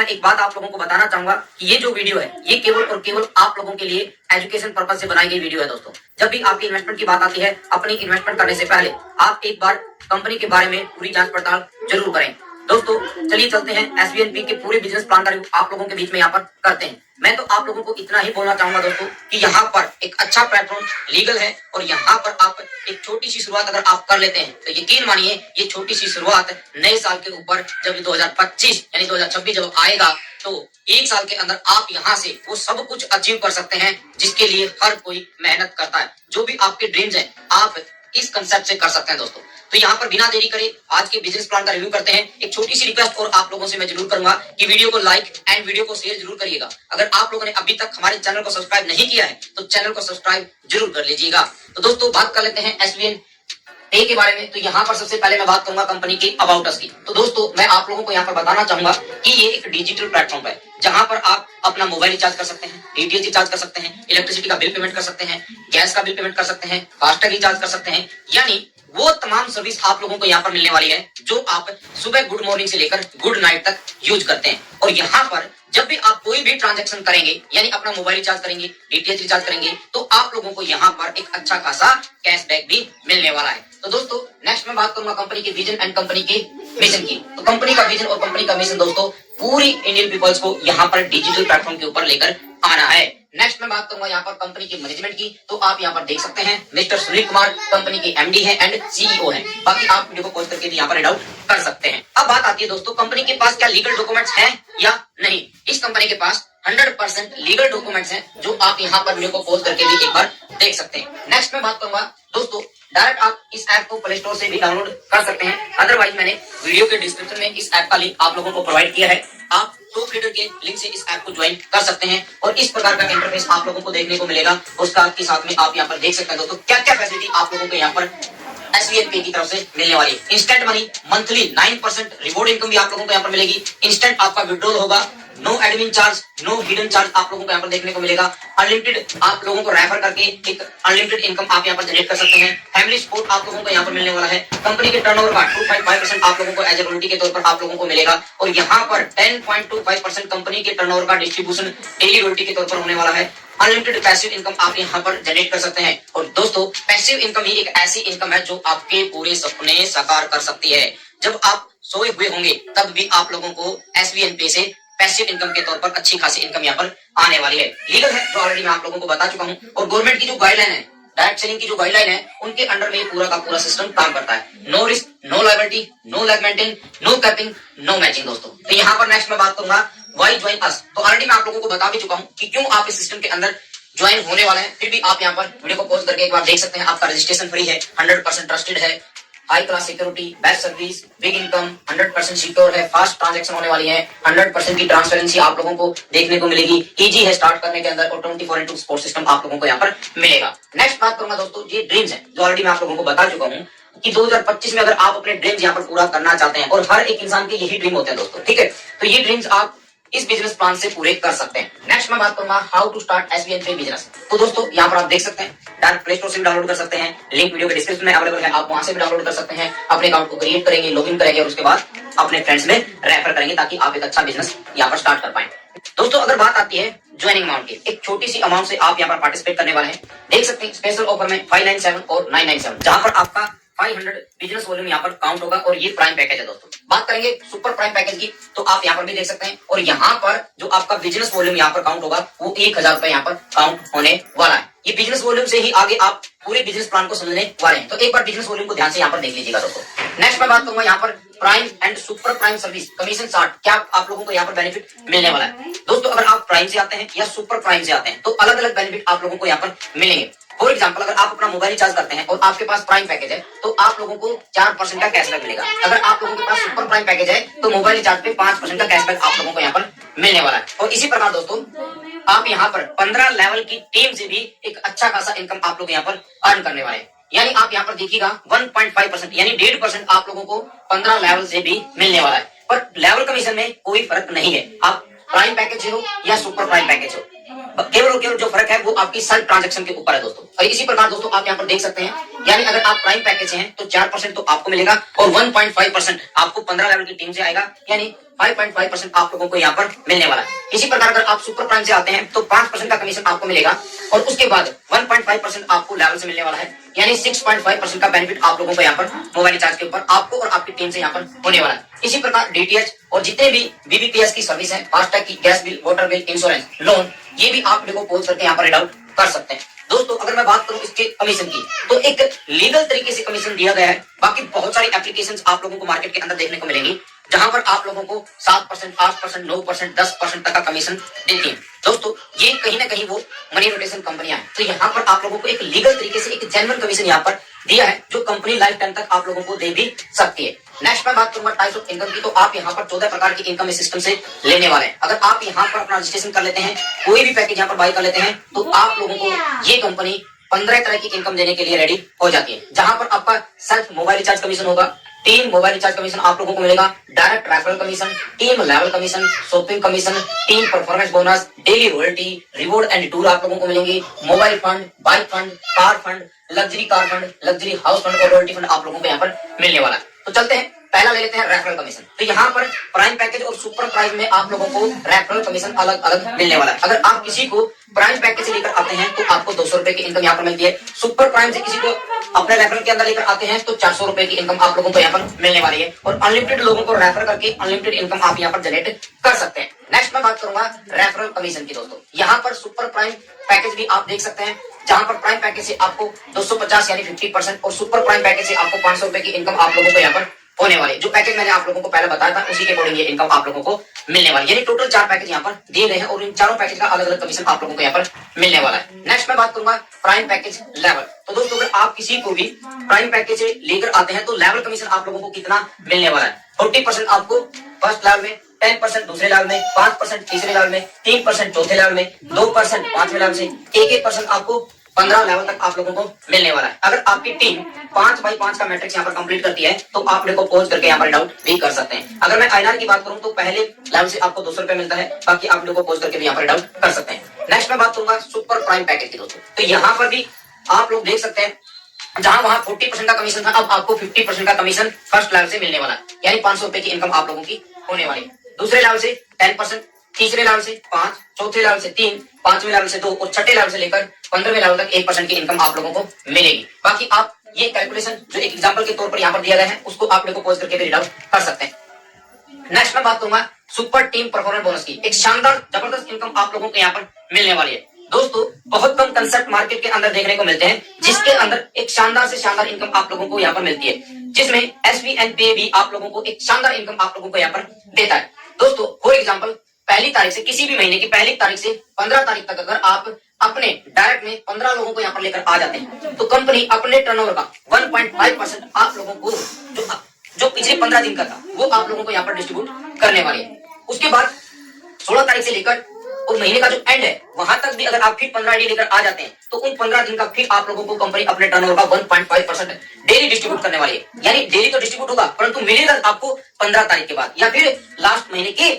मैं एक बात आप लोगों को बताना चाहूंगा कि ये जो वीडियो है ये केवल और केवल आप लोगों के लिए एजुकेशन पर्पज से बनाई गई वीडियो है दोस्तों। जब भी आपकी इन्वेस्टमेंट की बात आती है, अपनी इन्वेस्टमेंट करने से पहले आप एक बार कंपनी के बारे में पूरी जांच पड़ताल जरूर करें। दोस्तों चलिए चलते हैं एसबीएनपी के पूरे बिजनेस प्लान का रिव्यू आप लोगों के बीच में यहाँ पर करते हैं। मैं तो आप लोगों को इतना ही बोलना चाहूंगा दोस्तों कि यहाँ पर एक अच्छा प्लेटफॉर्म लीगल है और यहाँ पर आप एक छोटी सी शुरुआत अगर आप कर लेते हैं तो यकीन मानिए ये छोटी सी शुरुआत नए साल के ऊपर जब 2025 यानी 2026 जब आएगा तो एक साल के अंदर आप यहाँ से वो सब कुछ अचीव कर सकते हैं जिसके लिए हर कोई मेहनत करता है। जो भी आपके ड्रीम्स हैं आप इस कंसेप्ट से कर सकते हैं दोस्तों। तो यहाँ पर बिना देरी करे आज के बिजनेस प्लान का रिव्यू करते हैं। एक छोटी सी रिक्वेस्ट और आप लोगों से मैं जरूर करूंगा कि वीडियो को लाइक एंड वीडियो को शेयर जरूर करिएगा। अगर आप लोगों ने अभी तक हमारे चैनल को सब्सक्राइब नहीं किया है तो चैनल को सब्सक्राइब जरूर कर लीजिएगा। तो दोस्तों बात कर लेते हैं एसबीएन पे के बारे में। तो यहाँ पर सबसे पहले मैं बात करूंगा कंपनी के अबाउट अस की। तो दोस्तों मैं आप लोगों को यहाँ पर बताना चाहूंगा कि ये एक डिजिटल प्लेटफॉर्म है जहां पर आप अपना मोबाइल रिचार्ज कर सकते हैं, डीटीएच रिचार्ज कर सकते हैं, इलेक्ट्रिसिटी का बिल पेमेंट कर सकते हैं, गैस का बिल पेमेंट कर सकते हैं, फास्टैग रिचार्ज कर सकते हैं। यानी वो तमाम सर्विस आप लोगों को यहाँ पर मिलने वाली है जो आप सुबह गुड मॉर्निंग से लेकर गुड नाइट तक यूज करते हैं। और यहाँ पर जब भी आप कोई भी ट्रांजैक्शन करेंगे यानी अपना मोबाइल रिचार्ज करेंगे, डीटीएच रिचार्ज करेंगे तो आप लोगों को यहाँ पर एक अच्छा खासा कैशबैक भी मिलने वाला है। तो दोस्तों नेक्स्ट मैं बात करूंगा कंपनी के विजन एंड कंपनी के मिशन की। तो कंपनी का विजन और कंपनी का मिशन दोस्तों पूरी इंडियन पीपल्स को यहाँ पर डिजिटल प्लेटफॉर्म के ऊपर लेकर आना है। नेक्स्ट मैं बात करूंगा यहाँ पर कंपनी के मैनेजमेंट की। तो आप यहाँ पर देख सकते हैं मिस्टर सुनील कुमार कंपनी के एमडी हैं एंड सीईओ हैं। बाकी आप वीडियो को पॉज करके भी यहाँ पर रीड आउट कर सकते हैं। अब बात आती है दोस्तों कंपनी के पास क्या लीगल डॉक्यूमेंट्स हैं या नहीं। इस कंपनी के पास 100% लीगल डॉक्यूमेंट्स हैं जो आप यहाँ पर वीडियो को पॉज करके भी एक बार देख सकते हैं। नेक्स्ट मैं बात करूंगा दोस्तों डायरेक्ट आप इस ऐप को प्ले स्टोर से भी डाउनलोड कर सकते हैं। अदरवाइज मैंने वीडियो के डिस्क्रिप्शन में इस ऐप का लिंक आप लोगों को प्रोवाइड किया है। आप टॉप लीडर के लिंक से इस ऐप को ज्वाइन कर सकते हैं और इस प्रकार का इंटरफेस आप लोगों को देखने को मिलेगा। उसका के साथ में आप यहाँ पर देख सकते हैं दोस्तों क्या क्या फैसिलिटी आप लोगों को यहाँ पर एसबीएन पे की तरफ से मिलने वाली है। Instant money, monthly 9% reward income भी आप लोगों को यहाँ पर मिलेगी। इंस्टेंट आपका विड्रॉल होगा, no admin charge, no hidden charge आप लोगों को यहाँ पर देखने को मिलेगा। अनलिमिटेड आप लोगों को रेफर करके एक अनलिमिटेड इनकम आप यहाँ पर जनरेट कर सकते हैं। फैमिली सपोर्ट आप लोगों को यहाँ पर मिलने वाला है। कंपनी के टर्नओवर का 2.5% आप लोगों को एज ए रॉयल्टी के तौर पर आप लोगों को मिलेगा और यहाँ पर 10.25% कंपनी के टर्नओवर का डिस्ट्रीब्यूशन डेली रॉयल्टी के तौर पर होने वाला है। अनलिमिटेड पैसिव इनकम आप यहाँ पर जनरेट कर सकते हैं। और दोस्तों पैसिव इनकम ही एक ऐसी इनकम है जो आपके पूरे सपने साकार कर सकती है। जब आप सोए हुए होंगे तब भी आप लोगों को एसबीएन पे से पैसिव इनकम के तौर पर अच्छी खासी इनकम यहाँ पर आने वाली है। लीगल है जो ऑलरेडी मैं आप लोगों को बता चुका हूँ और गवर्नमेंट की जो गाइडलाइन है, डायरेक्ट सेलिंग की जो गाइडलाइन है उनके अंडर में पूरा का पूरा सिस्टम काम करता है। No risk, no liability, no leg maintain, no capping, no matching दोस्तों। तो यहाँ पर नेक्स्ट मैं बात करूंगा व्हाई ज्वाइन अस। तो ऑलरेडी मैं आप लोगों को बता भी चुका हूँ कि क्यों आप इस सिस्टम के अंदर ज्वाइन होने वाले हैं। फिर भी आप यहाँ पर वीडियो को पॉज करके एक बार देख सकते हैं। आपका रजिस्ट्रेशन फ्री है, 100% ट्रस्टेड है, high class security, best service, big income, 100% secure है, फास्ट ट्रांजैक्शन होने वाली है, 100% की ट्रांसपेरेंसी आप लोगों को देखने को मिलेगी, इजी है स्टार्ट करने के अंदर और 24/2 सपोर्ट सिस्टम आप लोगों को यहाँ पर मिलेगा। नेक्स्ट बात करूंगा दोस्तों ये ड्रीम्स है जो ऑलरेडी मैं आप लोगों को बता चुका हूँ कि 2025 में अगर आप अपने ड्रीम्स यहाँ पर पूरा करना चाहते हैं और हर एक इंसान के यही ड्रीम होते हैं दोस्तों, ठीक है, तो ये ड्रीम्स आप इस बिजनेस प्लान से पूरे कर सकते हैं। नेक्स्ट मैं बात करूंगा हाउ टू स्टार्ट एसबीएन पे बिजनेस। तो दोस्तों यहाँ पर आप देख सकते हैं डायरेक्ट प्ले स्टोर से भी डाउनलोड कर सकते हैं, लिंक वीडियो के डिस्क्रिप्शन में अवेलेबल है, आप वहां से भी डाउनलोड कर सकते हैं। अपने अकाउंट को क्रिएट करेंगे, लॉगिन करेंगे और उसके बाद अपने फ्रेंड्स में रेफर करेंगे ताकि आप एक अच्छा बिजनेस यहाँ पर स्टार्ट कर पाए। दोस्तों अगर बात आती है ज्वाइनिंग अमाउंट की, एक छोटी सी अमाउंट से आप यहाँ पर पार्टिसिपेट करने वाले हैं। देख सकते हैं स्पेशल ऑफर में 597 और 997 जहां पर आपका 500 बिजनेस वॉल्यूम यहाँ पर काउंट होगा और ये प्राइम पैकेज है दोस्तों। बात करेंगे सुपर प्राइम पैकेज की तो आप यहाँ पर भी देख सकते हैं और यहाँ पर जो आपका बिजनेस वॉल्यूम यहाँ पर काउंट होगा वो 1000 रुपए यहाँ पर काउंट होने वाला है। ये बिजनेस वॉल्यूम से ही आगे आप पूरे बिजनेस प्लान को समझने वाले हैं। तो एक बार बिजनेस वॉल्यूम को ध्यान से यहाँ पर देख लीजिएगा दोस्तों। नेक्स्ट मैं बात करूंगा यहाँ पर prime and super prime service commission 60 क्या आप लोगों को यहाँ पर बेनिफिट मिलने वाला है। दोस्तों अगर आप प्राइम से आते हैं या सुपर प्राइम से आते हैं तो अलग अलग बेनिफिट आप लोगों को यहाँ पर मिलेंगे। फॉर एग्जाम्पल अगर आप अपना मोबाइल रिचार्ज करते हैं और आपके पास प्राइम पैकेज है तो आप लोगों को 4% का कैशबैक मिलेगा। अगर आप लोगों के पास सुपर प्राइम पैकेज है तो मोबाइल रिचार्ज पे 5% का कैशबैक आप लोगों को यहाँ पर मिलने वाला है। और इसी प्रकार दोस्तों आप यहाँ पर 15 लेवल की टीम से भी एक अच्छा खासा इनकम आप लोग यहाँ पर अर्न करने वाले हैं। यानी आप यहाँ पर देखिएगा 1.5% यानी 1.5% आप लोगों को 15 लेवल से भी मिलने वाला है। पर लेवल कमीशन में कोई फर्क नहीं है, आप प्राइम पैकेज हो या सुपर प्राइम पैकेज हो, केवल और केवल जो फर्क है वो आपकी सेल्फ ट्रांजैक्शन के ऊपर है दोस्तों। और इसी प्रकार दोस्तों आप यहाँ पर देख सकते हैं, यानी अगर आप प्राइम पैकेज से हैं तो 4% तो आपको मिलेगा और 1.5% आपको 15 लेवल की टीम से आएगा, यानी 5.5% आप लोगों को यहाँ पर मिलने वाला है। इसी प्रकार अगर आप सुपर प्राइम से आते हैं तो 5% का कमीशन आपको मिलेगा और उसके बाद 1.5% आपको लेवल से मिलने वाला है, यानी 6.5% का बेनिफिट आप लोगों को यहाँ पर मोबाइल रिचार्ज के ऊपर आपको और आपकी टीम से यहाँ पर होने वाला है। इसी प्रकार डीटीएच और जितने भी बीबीपीएस की सर्विस है, फास्टैग की, gas bill, water bill, insurance, loan, ये भी आप मेरे को पोस्ट करके यहाँ पर रीड आउट कर सकते हैं। दोस्तों अगर मैं बात करूं इसके कमीशन की तो एक लीगल तरीके से कमीशन दिया गया है। बाकी बहुत सारी एप्लीकेशंस आप लोगों को मार्केट के अंदर देखने को मिलेंगी जहां पर आप लोगों को 7%, 8%, 9%, 10% तक का कमीशन देती है। दोस्तों ये कहीं ना कहीं वो मनी रोटेशन कंपनियां हैं, तो यहाँ पर आप लोगों को एक लीगल तरीके से एक जेन्युइन कमीशन यहाँ पर दिया है जो कंपनी लाइफ टाइम तक आप लोगों को दे भी सकती है। नेक्स्ट मैं बात करूंगा टाइप्स ऑफ इनकम की, तो आप यहाँ पर 14 प्रकार की इनकम सिस्टम से लेने वाले हैं। अगर आप यहाँ पर अपना रजिस्ट्रेशन कर लेते हैं, कोई भी पैकेज यहाँ पर बाय कर लेते हैं, तो आप लोगों को ये कंपनी 15 तरह की इनकम देने के लिए रेडी हो जाती है। जहां पर आपका सेल्फ मोबाइल रिचार्ज कमीशन होगा, टीम मोबाइल रिचार्ज कमीशन आप लोगों को मिलेगा, direct referral commission, team level commission, shopping commission, team performance bonus, daily royalty, reward and tour आप लोगों को मिलेंगे, mobile fund, bike fund, car fund, luxury car fund, luxury house fund और royalty fund आप लोगों को यहाँ पर मिलने वाला है। तो चलते हैं, पहला ले लेते हैं रेफरल कमीशन। तो यहाँ पर प्राइम पैकेज और सुपर प्राइम में आप लोगों को रेफरल कमीशन अलग अलग मिलने वाला है। अगर आप किसी को प्राइम पैकेज से लेकर आते हैं तो आपको 200 रुपए की इनकम यहाँ पर मिलती है। सुपर प्राइम से किसी को अपने रेफरल के अंदर लेकर आते हैं तो 400 रुपए की इनकम आप लोगों को यहाँ पर मिलने वाली है और अनलिमिटेड लोगों को रेफर करके अनलिमिटेड इनकम आप यहाँ पर जनरेट कर सकते हैं। नेक्स्ट मैं बात करूंगा रेफरल कमीशन की। दोस्तों यहाँ पर सुपर प्राइम पैकेज भी आप देख सकते हैं, जहां पर प्राइम पैकेज से आपको 250 यानी 50% और सुपर प्राइम पैकेज से आपको 500 रुपए की इनकम आप लोगों को यहाँ पर होने वाली। जो पैकेज मैंने आप लोगों को पहले बताया था उसी के अकॉर्डिंग ये इनकम आप लोगों को मिलने वाली, यानी टोटल 4 पैकेज यहाँ पर दिए गए हैं और इन चारों पैकेज का अलग अलग कमीशन आप लोगों को यहाँ पर मिलने वाला है। नेक्स्ट मैं बात करूंगा प्राइम पैकेज लेवल। तो दोस्तों अगर आप किसी को भी प्राइम पैकेज से लेकर आते हैं तो लेवल कमीशन आप लोगों को कितना मिलने वाला है? 40% आपको फर्स्ट लेवल में, 10% दूसरे लेवल में, 5% तीसरे लेवल में, 3% चौथे लेवल में, 2% पांचवें लेवल से, 1% आपको 15 लेवल तक आप लोगों को मिलने वाला है। अगर आपकी टीम 5x5 का मैट्रिक्स यहाँ पर कंप्लीट करती है तो आप मेरे को पॉज करके यहाँ पर डाउट भी कर सकते हैं। अगर मैं आईआरआर की बात करूं तो पहले लेवल से आपको 200 रुपए मिलता है, बाकी आप मेरे को पॉज करके भी यहाँ पर डाउट कर सकते हैं। नेक्स्ट मैं बात करूंगा सुपर प्राइम पैकेज की। दोस्तों तो यहाँ पर भी आप लोग देख सकते हैं, जहां वहां 40% का कमीशन था, अब आपको 50% का कमीशन फर्स्ट लेवल से मिलने वाला है, यानी 500 रुपए की इनकम आप लोगों की होने वाली। दूसरे लेवल से 10%, तीसरे लेवल से 5, चौथे लेवल से 3, पांचवें लेवल से 2 और छठे लेवल से लेकर 15वें लेवल तक 1% की इनकम आप लोगों को मिलेगी। बाकी आप ये कैलकुलेशन जो एक एग्जांपल के तौर पर यहाँ पर दिया गया है उसको आप लोगों को पॉज करके भी रीड आउट कर सकते हैं। नेक्स्ट मैं बात करूंगा सुपर टीम परफॉर्मेंस बोनस की। एक शानदार जबरदस्त इनकम आप लोगों को यहाँ पर मिलने वाली है। दोस्तों बहुत कम कंसेप्ट मार्केट के अंदर देखने को मिलते हैं जिसके अंदर एक शानदार से शानदार इनकम आप लोगों को यहाँ पर मिलती है, जिसमें एसबीएनपीए भी आप लोगों को एक शानदार इनकम आप लोगों को यहाँ पर देता है। दोस्तों फॉर एग्जांपल पहली तारीख से, किसी भी महीने की पहली तारीख से 15 तारीख तक अगर आप अपने डायरेक्ट में 15 लोगों को यहाँ पर लेकर आ जाते हैं तो कंपनी अपने टर्नओवर का 1.5% आप लोगों को जो पिछले 15 दिन का था वो आप लोगों को यहाँ पर डिस्ट्रीब्यूट करने वाली है। उसके बाद 16 तारीख से लेकर और महीने का जो एंड है वहां तक भी अगर आप फिर 15 डे लेकर आ जाते हैं तो उन 15 दिन का फिर आप लोगों को कंपनी अपने टर्नओवर का 1.5% डेली डिस्ट्रीब्यूट करने वाली है। यानी डेली तो डिस्ट्रीब्यूट होगा परंतु मिलेगा आपको 15 तारीख के बाद या फिर लास्ट महीने के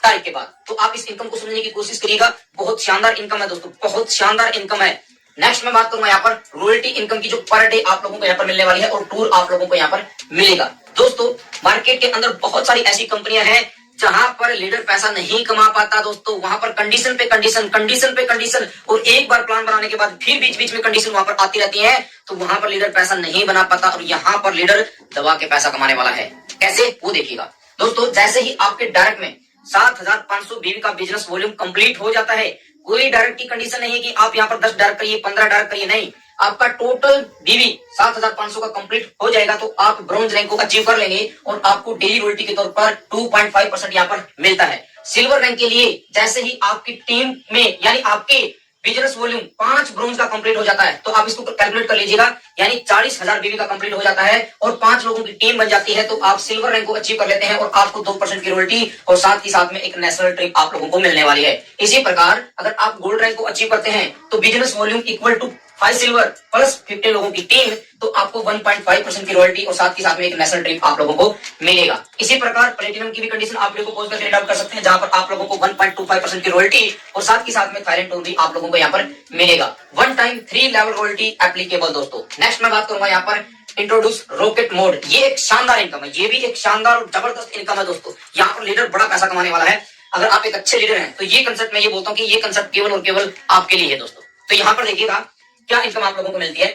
तारीख के बाद। तो आप इस इनकम को समझने की कोशिश करिएगा, बहुत शानदार इनकम है दोस्तों, बहुत शानदार इनकम है। नेक्स्ट मैं बात करूंगा यहाँ पर रॉयल्टी इनकम की, जो पर डे आप लोगों को यहाँ पर मिलने वाली है और टूर आप लोगों को यहाँ पर मिलेगा। दोस्तों मार्केट के अंदर बहुत सारी ऐसी कंपनियां हैं जहां पर लीडर पैसा नहीं कमा पाता। दोस्तों वहां पर कंडीशन पे कंडीशन, कंडीशन पे कंडीशन और एक बार प्लान बनाने के बाद फिर बीच बीच में कंडीशन वहां पर आती रहती है, तो वहां पर लीडर पैसा नहीं बना पाता और यहाँ पर लीडर दबा के पैसा कमाने वाला है। कैसे वो देखिएगा दोस्तों, जैसे ही आपके डायरेक्ट में 7,500 बीवी का बिजनेस वॉल्यूम कंप्लीट हो जाता है, कोई डायरेक्ट की कंडीशन नहीं है कि आप यहाँ पर 10 डायरेक्ट करिए, 15 डायरेक्ट करिए, नहीं, आपका टोटल बीवी 7,500 का कंप्लीट हो जाएगा तो आप ब्रॉन्ज रैंक को अचीव कर लेंगे और आपको डेली रॉयल्टी के तौर पर 2.5% यहाँ पर मिलता है। सिल्वर रैंक के लिए जैसे ही आपकी टीम में यानी आपके बिजनेस वॉल्यूम 5 ब्रॉन्ज का कंप्लीट हो जाता है तो आप इसको कैलकुलेट कर लीजिएगा, यानी 40,000 बीवी का कंप्लीट हो जाता है और 5 लोगों की टीम बन जाती है तो आप सिल्वर रैंक को अचीव कर लेते हैं और आपको 2% की रॉयल्टी और साथ ही साथ में एक नेशनल ट्रिप आप लोगों को मिलने वाली है। इसी प्रकार अगर आप गोल्ड रैंक को अचीव करते हैं तो business volume equal to 5 silver plus 15 लोगों की टीम, तो आपको 1.5% की रॉयल्टी और साथ ही साथ में एक नेशनल ट्रिप आप लोगों को मिलेगा। इसी प्रकार प्लेटिनम की भी कंडीशन आप लोगों को पोस्ट करके रीड आउट कर सकते हैं, जहां पर आप लोगों को 1.25% की रॉयल्टी और साथ ही साथ में थाईलैंड टूर भी आप लोगों को यहाँ पर मिलेगा। One time 3 level royalty applicable दोस्तों। नेक्स्ट मैं बात करूंगा यहाँ पर इंट्रोड्यूस रॉकेट मोड। ये एक शानदार इनकम है, ये भी एक शानदार और जबरदस्त इनकम है दोस्तों। यहाँ पर लीडर बड़ा पैसा कमाने वाला है। अगर आप एक अच्छे लीडर हैं तो ये कंसेप्ट मैं ये बोलता हूँ कि ये कंसेप्ट केवल और केवल आपके लिए है दोस्तों। तो यहाँ पर देखिएगा क्या इनकम आप लोगों को मिलती है।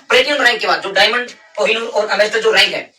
प्लेटिनम रैंक के बाद जो डायमंड, कोहिनूर और एम्बेसडर जो रैंक है,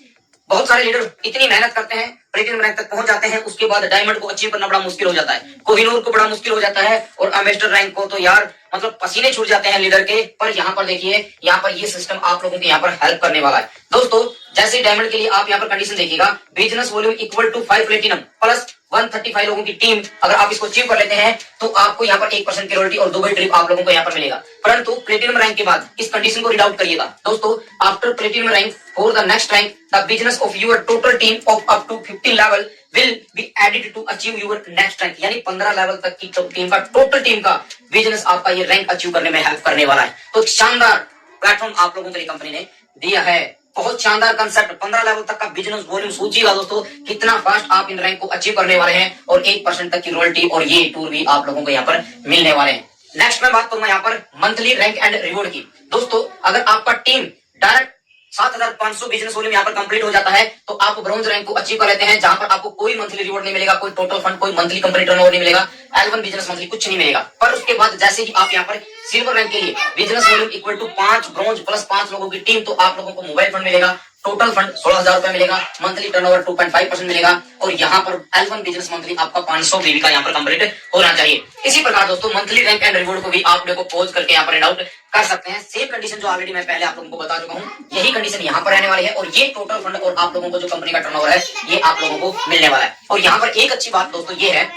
बहुत सारे लीडर इतनी मेहनत करते हैं, प्लेटिनम रैंक तक पहुंच जाते हैं, उसके बाद डायमंड को अचीव करना बड़ा मुश्किल हो जाता है, कोहिनूर को बड़ा मुश्किल हो जाता है और एम्बेसडर रैंक को तो यार मतलब पसीने छूट जाते हैं लीडर के। पर यहाँ पर देखिए, यहाँ पर ये सिस्टम आप लोगों के यहाँ पर हेल्प करने वाला है दोस्तों। जैसे डायमंड के लिए आप यहाँ पर कंडीशन देखिएगा, business volume equal to 5 platinum plus 135 लोगों की टीम, अगर आप इसको अचीव कर लेते हैं तो आपको यहाँ पर 1% की रॉयल्टी और दुबई ट्रिप आप लोगों को यहाँ पर मिलेगा। परंतु प्लेटिनम रैंक के बाद इस कंडीशन को रीड आउट करिएगा दोस्तों, after platinum rank for the next rank the business of your total team of up to 15 level will be added to achieve your next rank. यानी 15 लेवल तक की team का टोटल टीम का business आपका ये rank achieve करने में help करने वाला है। तो शानदार प्लेटफॉर्म आप लोगों के लिए कंपनी ने दिया है, बहुत शानदार कंसेप्ट। 15 लेवल तक का बिजनेस वॉल्यूम सोचिएगा दोस्तों कितना फास्ट आप इन रैंक को अचीव करने वाले हैं और 1% तक की रॉयल्टी और ये टूर भी आप लोगों को यहाँ पर मिलने वाले हैं। नेक्स्ट मैं बात करूंगा यहाँ पर मंथली रैंक एंड रिवॉर्ड की दोस्तों। अगर आपका टीम डायरेक्ट 7,500 बिजनेस वॉल्यूम यहाँ पर कंप्लीट हो जाता है तो आप ब्रॉन्ज रैंक को अचीव कर लेते हैं, जहां पर आपको कोई मंथली रिवॉर्ड नहीं मिलेगा, कोई टोटल फंड, कोई मंथली कंपनी टर्नओवर नहीं मिलेगा, L1 बिजनेस मंथली कुछ नहीं मिलेगा। पर उसके बाद जैसे ही आप यहाँ पर सिल्वर रैंक के लिए business volume equal to 5 bronze plus 5 लोगों की टीम, तो आप लोगों को मोबाइल फंड मिलेगा, टोटल फंड 16,000 रुपए मिलेगा, मंथली टर्नओवर 2.5% मिलेगा और यहाँ पर L1 बिजनेस मंथली आपका 500 बीवी का यहाँ पर कंप्लीट होना चाहिए। इसी प्रकार दोस्तों मंथली रैंक एंड रिवॉर्ड को भी आप लोगों को पॉज करके यहाँ पर रीड आउट कर सकते हैं। सेम कंडीशन जो ऑलरेडी मैं पहले आप लोगों को बता चुका हूँ, यही कंडीशन यहाँ पर रहने वाली है और ये टोटल फंड और आप लोगों को जो कंपनी का टर्नओवर है ये आप लोगों को मिलने वाला है। और यहाँ पर एक अच्छी बात दोस्तों ये है,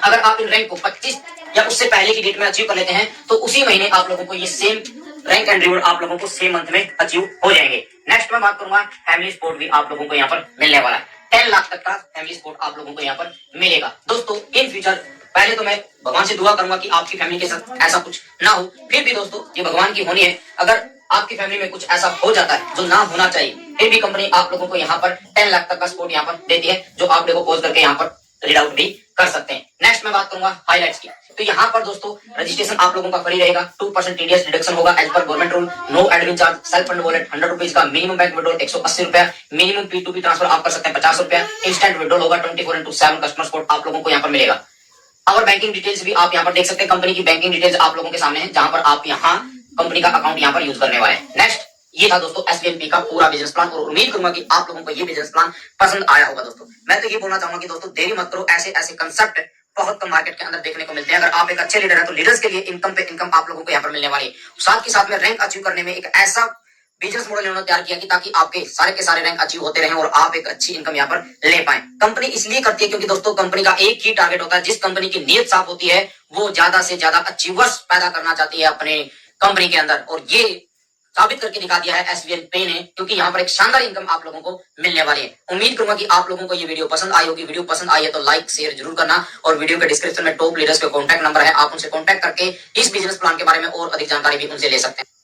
अगर आप इन रैंक को 25 या उससे पहले की डेट में अचीव कर लेते हैं तो उसी महीने आप लोगों को ये सेम रैंक एंड रिवॉर्ड आप लोगों को सेम मंथ में अचीव हो जाएंगे। नेक्स्ट मैं बात करूंगा फैमिली सपोर्ट भी आप लोगों को यहाँ पर मिलने वाला है। 10 लाख तक का फैमिली सपोर्ट आप लोगों को यहाँ पर मिलेगा दोस्तों इन फ्यूचर। पहले तो मैं भगवान से दुआ करूंगा कि आपकी फैमिली के साथ ऐसा कुछ ना हो, फिर भी दोस्तों ये भगवान की होनी है। अगर आपकी फैमिली में कुछ ऐसा हो जाता है जो ना होना चाहिए, फिर भी कंपनी आप लोगों को यहाँ पर 10 लाख तक का सपोर्ट यहाँ पर देती है, जो आप लोगों को पोज करके यहाँ पर रीड आउट भी कर सकते हैं। नेक्स्ट मैं बात करूंगा हाईलाइट्स की। तो यहाँ पर दोस्तों रजिस्ट्रेशन आप लोगों का फ्री रहेगा, 2% टीडीएस डिडक्शन होगा as per government rule, no admin charge, self fund wallet 100 rupees का, मिनिमम बैंक विड्रॉल 180 रुपया, मिनिमम P2P ट्रांसफर आप कर सकते हैं 50 रुपया, इंस्टेंट विड्रॉल होगा 24/7 कस्टमर सपोर्ट आप लोगों को यहाँ पर मिलेगा। और बैंकिंग डिटेल्स भी आप यहाँ पर देख सकते हैं, कंपनी की बैंकिंग डिटेल्स आप लोगों के सामने है, जहां पर आप यहाँ कंपनी का अकाउंट यहाँ पर यूज करने वाले हैं। नेक्स्ट ये था दोस्तों SVNP का पूरा बिजनेस प्लान और उम्मीद करूंगा कि आप लोगों को ये बिजनेस प्लान पसंद आया होगा दोस्तों। मैं तो ये बोलना चाहूंगा कि दोस्तों देरी मत करो, ऐसे ऐसे कंसेप्ट बहुत कम मार्केट के अंदर देखने को मिलते हैं। अगर आप एक अच्छे लीडर हैं तो लीडर्स के लिए इनकम पे इनकम आप लोगों को यहाँ पर मिलने वाली है। साथ के साथ में रैंक अचीव करने में एक ऐसा बिजनेस मॉडल इन्होंने तैयार किया कि ताकि आपके सारे के सारे रैंक अचीव होते रहें और आप एक अच्छी इनकम यहाँ पर ले पाएं। कंपनी इसलिए करती है क्योंकि दोस्तों कंपनी का एक ही टारगेट होता है, जिस कंपनी की नीयत साफ होती है वो ज्यादा से ज्यादा अचीवर्स पैदा करना चाहती है अपने कंपनी के अंदर, और ये साबित करके दिखा दिया है SVNP ने, क्योंकि यहाँ पर एक शानदार इनकम आप लोगों को मिलने वाली है। उम्मीद करूंगा कि आप लोगों को ये वीडियो पसंद आई होगी। वीडियो पसंद आई है तो लाइक शेयर जरूर करना और वीडियो के डिस्क्रिप्शन में टॉप लीडर्स के कॉन्टैक्ट नंबर है, आप उनसे कॉन्टैक्ट करके इस बिजनेस प्लान के बारे में और अधिक जानकारी भी उनसे ले सकते हैं।